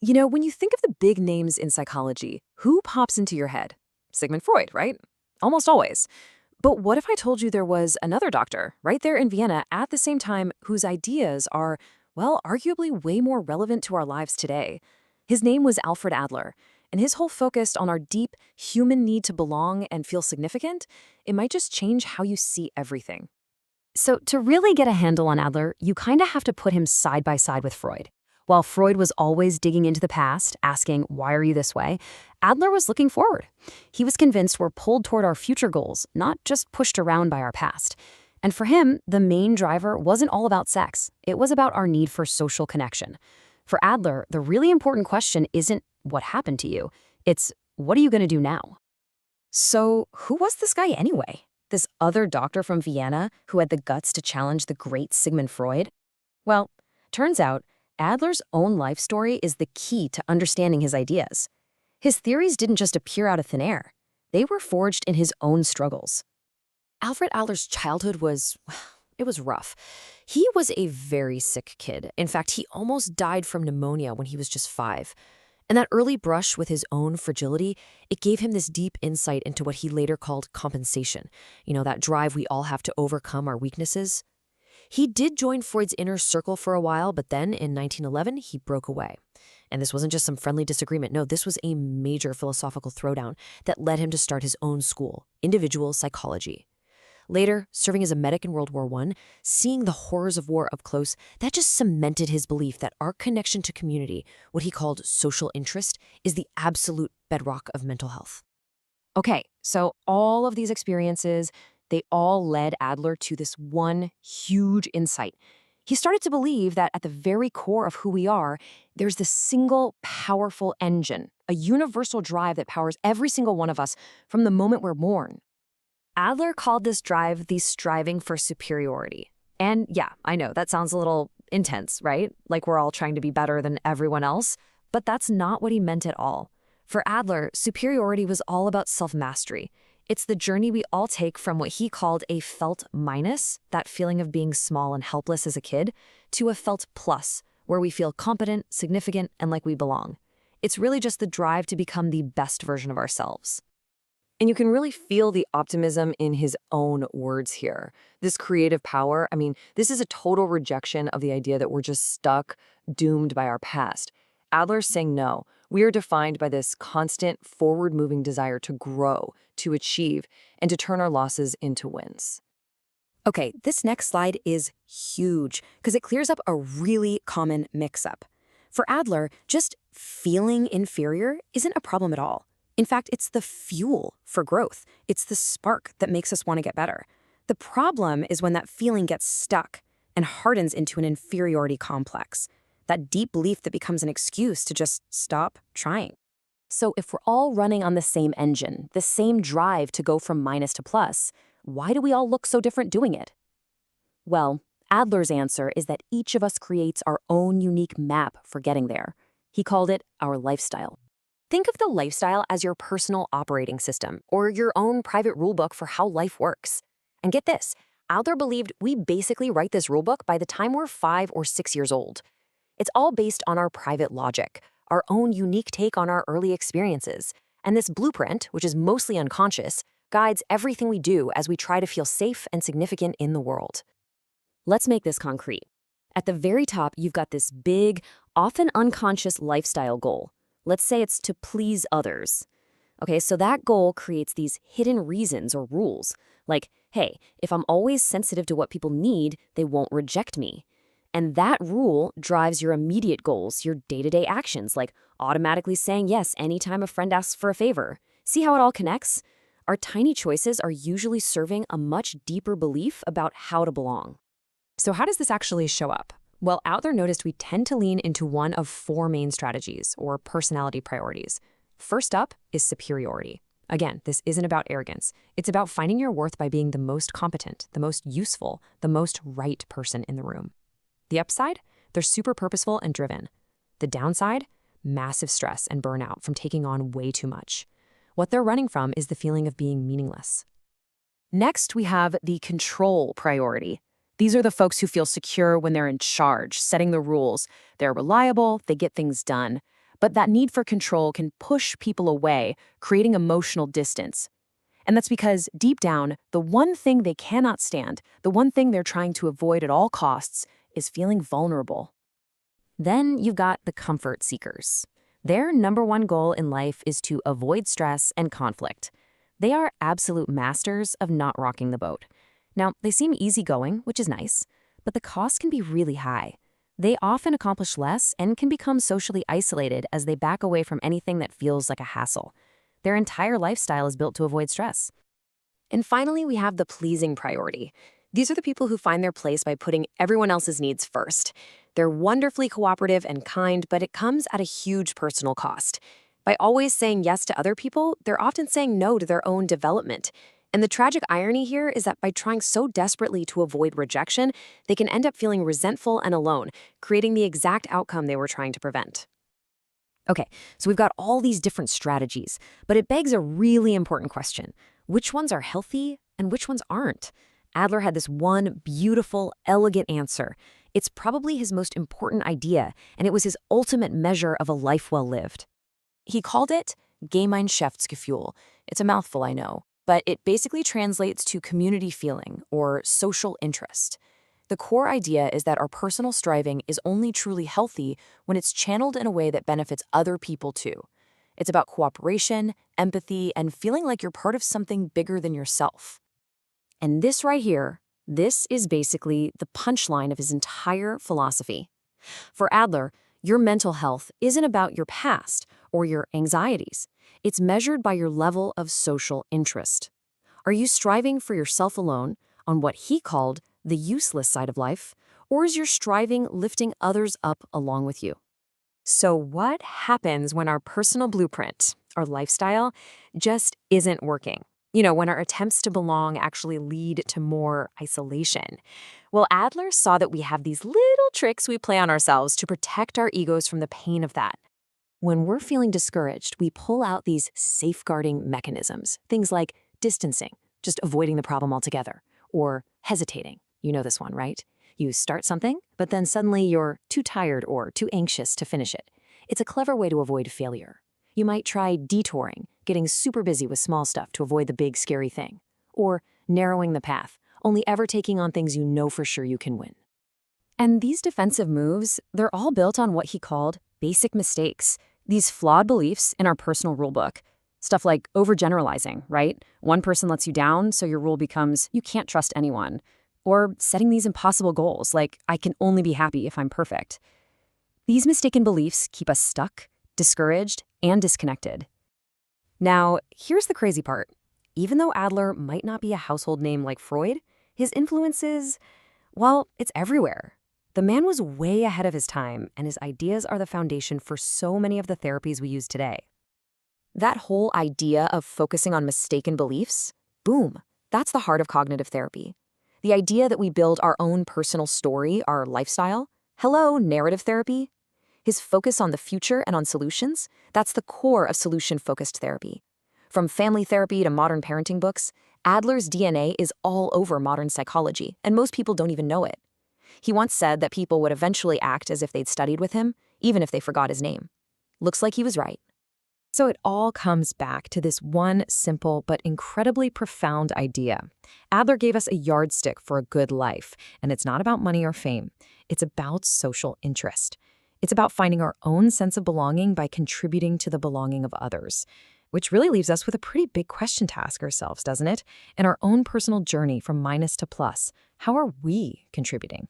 When you think of the big names in psychology, who pops into your head? Sigmund Freud, right? Almost always. But what if I told you there was another doctor right there in Vienna at the same time whose ideas are, well, arguably way more relevant to our lives today? His name was Alfred Adler, and his whole focus on our deep human need to belong and feel significant, it might just change how you see everything. So to really get a handle on Adler, you kind of have to put him side by side with Freud. While Freud was always digging into the past, asking, why are you this way? Adler was looking forward. He was convinced we're pulled toward our future goals, not just pushed around by our past. And for him, the main driver wasn't all about sex. It was about our need for social connection. For Adler, the really important question isn't what happened to you. It's what are you going to do now? So who was this guy anyway? This other doctor from Vienna who had the guts to challenge the great Sigmund Freud? Well, turns out Adler's own life story is the key to understanding his ideas. His theories didn't just appear out of thin air. They were forged in his own struggles. Alfred Adler's childhood it was rough. He was a very sick kid. In fact, he almost died from pneumonia when he was just 5. And that early brush with his own fragility, it gave him this deep insight into what he later called compensation. That drive we all have to overcome our weaknesses. He did join Freud's inner circle for a while, but then in 1911, he broke away. And this wasn't just some friendly disagreement. No, this was a major philosophical throwdown that led him to start his own school, individual psychology. Later, serving as a medic in World War I, seeing the horrors of war up close, that just cemented his belief that our connection to community, what he called social interest, is the absolute bedrock of mental health. Okay, so all of these experiences, they all led Adler to this one huge insight. He started to believe that at the very core of who we are, there's this single powerful engine, a universal drive that powers every single one of us from the moment we're born. Adler called this drive the striving for superiority. And yeah, I know, that sounds a little intense, right? Like we're all trying to be better than everyone else. But that's not what he meant at all. For Adler, superiority was all about self-mastery. It's the journey we all take from what he called a felt minus, that feeling of being small and helpless as a kid, to a felt plus, where we feel competent, significant, and like we belong. It's really just the drive to become the best version of ourselves. And you can really feel the optimism in his own words here. This creative power, this is a total rejection of the idea that we're just stuck, doomed by our past. Adler's saying no. We are defined by this constant, forward-moving desire to grow, to achieve, and to turn our losses into wins. Okay, this next slide is huge because it clears up a really common mix-up. For Adler, just feeling inferior isn't a problem at all. In fact, it's the fuel for growth. It's the spark that makes us want to get better. The problem is when that feeling gets stuck and hardens into an inferiority complex, that deep belief that becomes an excuse to just stop trying. So if we're all running on the same engine, the same drive to go from minus to plus, why do we all look so different doing it? Well, Adler's answer is that each of us creates our own unique map for getting there. He called it our lifestyle. Think of the lifestyle as your personal operating system or your own private rulebook for how life works. And get this, Adler believed we basically write this rulebook by the time we're 5 or 6 years old. It's all based on our private logic, our own unique take on our early experiences. And this blueprint, which is mostly unconscious, guides everything we do as we try to feel safe and significant in the world. Let's make this concrete. At the very top, you've got this big, often unconscious lifestyle goal. Let's say it's to please others. Okay, so that goal creates these hidden reasons or rules. Like, hey, if I'm always sensitive to what people need, they won't reject me. And that rule drives your immediate goals, your day-to-day actions, like automatically saying yes anytime a friend asks for a favor. See how it all connects? Our tiny choices are usually serving a much deeper belief about how to belong. So how does this actually show up? Well, Adler noticed we tend to lean into one of 4 main strategies, or personality priorities. First up is superiority. Again, this isn't about arrogance. It's about finding your worth by being the most competent, the most useful, the most right person in the room. The upside? They're super purposeful and driven. The downside? Massive stress and burnout from taking on way too much. What they're running from is the feeling of being meaningless. Next, we have the control priority. These are the folks who feel secure when they're in charge, setting the rules. They're reliable, they get things done. But that need for control can push people away, creating emotional distance. And that's because, deep down, the one thing they cannot stand, the one thing they're trying to avoid at all costs, is feeling vulnerable. Then you've got the comfort seekers. Their number one goal in life is to avoid stress and conflict. They are absolute masters of not rocking the boat. Now, they seem easygoing, which is nice, but the cost can be really high. They often accomplish less and can become socially isolated as they back away from anything that feels like a hassle. Their entire lifestyle is built to avoid stress. And finally, we have the pleasing priority. These are the people who find their place by putting everyone else's needs first. They're wonderfully cooperative and kind, but it comes at a huge personal cost. By always saying yes to other people, they're often saying no to their own development. And the tragic irony here is that by trying so desperately to avoid rejection, they can end up feeling resentful and alone, creating the exact outcome they were trying to prevent. Okay, so we've got all these different strategies, but it begs a really important question. Which ones are healthy and which ones aren't? Adler had this one beautiful, elegant answer. It's probably his most important idea, and it was his ultimate measure of a life well lived. He called it Gemeinschaftsgefühl. It's a mouthful, I know, but it basically translates to community feeling or social interest. The core idea is that our personal striving is only truly healthy when it's channeled in a way that benefits other people too. It's about cooperation, empathy, and feeling like you're part of something bigger than yourself. And this right here, this is basically the punchline of his entire philosophy. For Adler, your mental health isn't about your past or your anxieties. It's measured by your level of social interest. Are you striving for yourself alone on what he called the useless side of life, or is your striving lifting others up along with you? So what happens when our personal blueprint, our lifestyle, just isn't working? When our attempts to belong actually lead to more isolation. Well, Adler saw that we have these little tricks we play on ourselves to protect our egos from the pain of that. When we're feeling discouraged, we pull out these safeguarding mechanisms, things like distancing, just avoiding the problem altogether, or hesitating. You know this one, right? You start something, but then suddenly you're too tired or too anxious to finish it. It's a clever way to avoid failure. You might try detouring, getting super busy with small stuff to avoid the big, scary thing. Or narrowing the path, only ever taking on things you know for sure you can win. And these defensive moves, they're all built on what he called basic mistakes, these flawed beliefs in our personal rulebook. Stuff like overgeneralizing, right? One person lets you down, so your rule becomes, you can't trust anyone. Or setting these impossible goals, like, I can only be happy if I'm perfect. These mistaken beliefs keep us stuck, discouraged, and disconnected. Now, here's the crazy part. Even though Adler might not be a household name like Freud, his influence is, well, it's everywhere. The man was way ahead of his time, and his ideas are the foundation for so many of the therapies we use today. That whole idea of focusing on mistaken beliefs, boom, that's the heart of cognitive therapy. The idea that we build our own personal story, our lifestyle. Hello, narrative therapy. His focus on the future and on solutions, that's the core of solution-focused therapy. From family therapy to modern parenting books, Adler's DNA is all over modern psychology, and most people don't even know it. He once said that people would eventually act as if they'd studied with him, even if they forgot his name. Looks like he was right. So it all comes back to this one simple but incredibly profound idea. Adler gave us a yardstick for a good life, and it's not about money or fame. It's about social interest. It's about finding our own sense of belonging by contributing to the belonging of others, which really leaves us with a pretty big question to ask ourselves, doesn't it? In our own personal journey from minus to plus, how are we contributing?